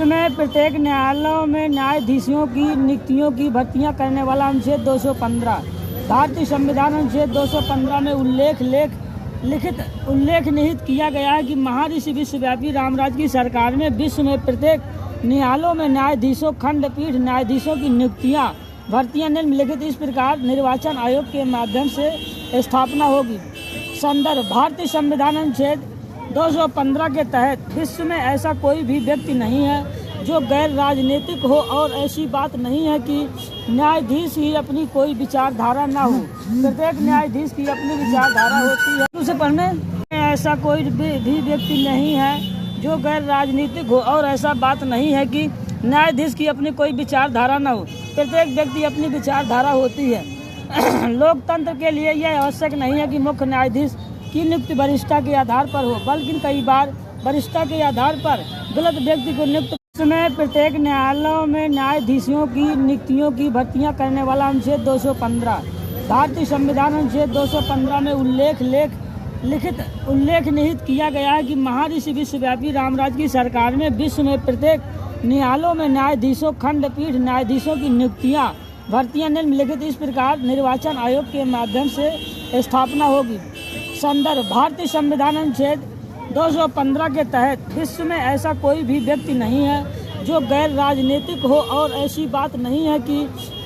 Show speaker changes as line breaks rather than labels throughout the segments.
में प्रत्येक न्यायालयों में न्यायाधीशों की नियुक्तियों की भर्तियां करने वाला अनुच्छेद 215 भारतीय संविधान अनुच्छेद 215 में लिखित उल्लेख निहित किया गया है कि महर्षि विश्वव्यापी रामराज की सरकार में विश्व में प्रत्येक न्यायालयों में न्यायाधीशों खंडपीठ न्यायाधीशों की नियुक्तियां भर्तियां निम्नलिखित इस प्रकार निर्वाचन आयोग के माध्यम से स्थापना होगी। संदर्भ भारतीय संविधान अनुच्छेद 215 के तहत विश्व में ऐसा कोई भी व्यक्ति नहीं है जो गैर राजनीतिक हो और ऐसी बात नहीं है कि न्यायाधीश ही अपनी कोई विचारधारा ना हो। प्रत्येक न्यायाधीश की अपनी विचारधारा होती है। उसे पढ़ने ऐसा कोई भी व्यक्ति नहीं है जो गैर राजनीतिक हो और ऐसा बात नहीं है कि न्यायाधीश की अपनी कोई विचारधारा ना हो। प्रत्येक व्यक्ति अपनी विचारधारा होती है। लोकतंत्र के लिए यह आवश्यक नहीं है कि मुख्य न्यायाधीश की नियुक्ति वरिष्ठता के आधार पर हो, बल्कि कई बार वरिष्ठता के आधार पर गलत व्यक्ति को नियुक्त में प्रत्येक न्यायालयों में न्यायाधीशों की नियुक्तियों की भर्तियां करने वाला अनुच्छेद 215 भारतीय संविधान अनुच्छेद 215 में लिखित उल्लेख निहित किया गया है कि महर्षि विश्वव्यापी रामराज की सरकार में विश्व में प्रत्येक न्यायालयों में न्यायाधीशों खंडपीठ न्यायाधीशों की नियुक्तियां भर्तियां निम्नलिखित इस प्रकार निर्वाचन आयोग के माध्यम से स्थापना होगी। संदर्भ भारतीय संविधान अनुच्छेद 215 के तहत विश्व में ऐसा कोई भी व्यक्ति नहीं है जो गैर राजनीतिक हो और ऐसी बात नहीं है कि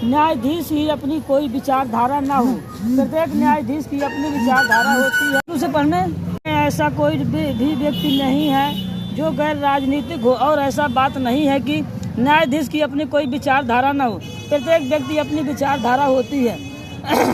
न्यायाधीश ही अपनी कोई विचारधारा ना हो। प्रत्येक न्यायाधीश की अपनी विचारधारा होती है। उसे पढ़ने ऐसा कोई भी व्यक्ति नहीं है जो गैर राजनीतिक हो और ऐसा बात नहीं है कि न्यायाधीश की अपनी कोई विचारधारा ना हो। प्रत्येक व्यक्ति अपनी विचारधारा होती है।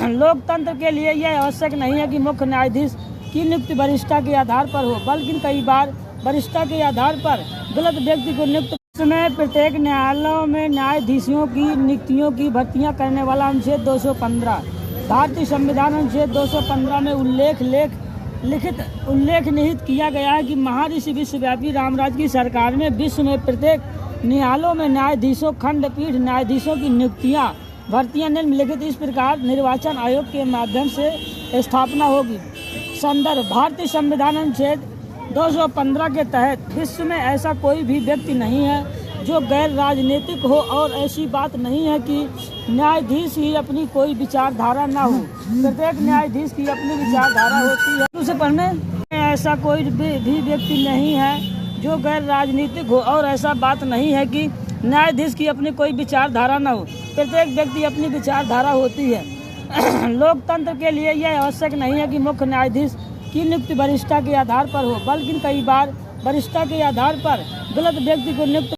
लोकतंत्र के लिए यह आवश्यक नहीं है कि मुख्य न्यायाधीश की नियुक्ति वरिष्ठता के आधार पर हो, बल्कि कई बार वरिष्ठता के आधार पर गलत व्यक्ति को नियुक्त में प्रत्येक न्यायालयों में न्यायाधीशों की नियुक्तियों की भर्तियां करने वाला अनुच्छेद 215 भारतीय संविधान अनुच्छेद 215 में लिखित उल्लेख निहित किया गया है कि महर्षि विश्वव्यापी रामराज की सरकार में विश्व में प्रत्येक न्यायालयों में न्यायाधीशों खंडपीठ न्यायाधीशों की नियुक्तियां भर्तियां निम्नलिखित इस प्रकार निर्वाचन आयोग के माध्यम से स्थापना होगी। संदर्भ भारतीय संविधान अनुच्छेद 215 के तहत विश्व में ऐसा कोई भी व्यक्ति नहीं है जो गैर राजनीतिक हो और ऐसी बात नहीं है कि न्यायाधीश ही अपनी कोई विचारधारा ना हो। प्रत्येक न्यायाधीश की अपनी विचारधारा होती है। उसे पढ़ने ऐसा कोई भी व्यक्ति नहीं है जो गैर राजनीतिक हो और ऐसा बात नहीं है कि न्यायाधीश की अपनी कोई विचारधारा ना हो। प्रत्येक व्यक्ति अपनी विचारधारा होती है। लोकतंत्र के लिए यह आवश्यक नहीं है कि मुख्य न्यायाधीश की नियुक्ति वरिष्ठता के आधार पर हो, बल्कि कई बार वरिष्ठता के आधार पर गलत व्यक्ति को नियुक्त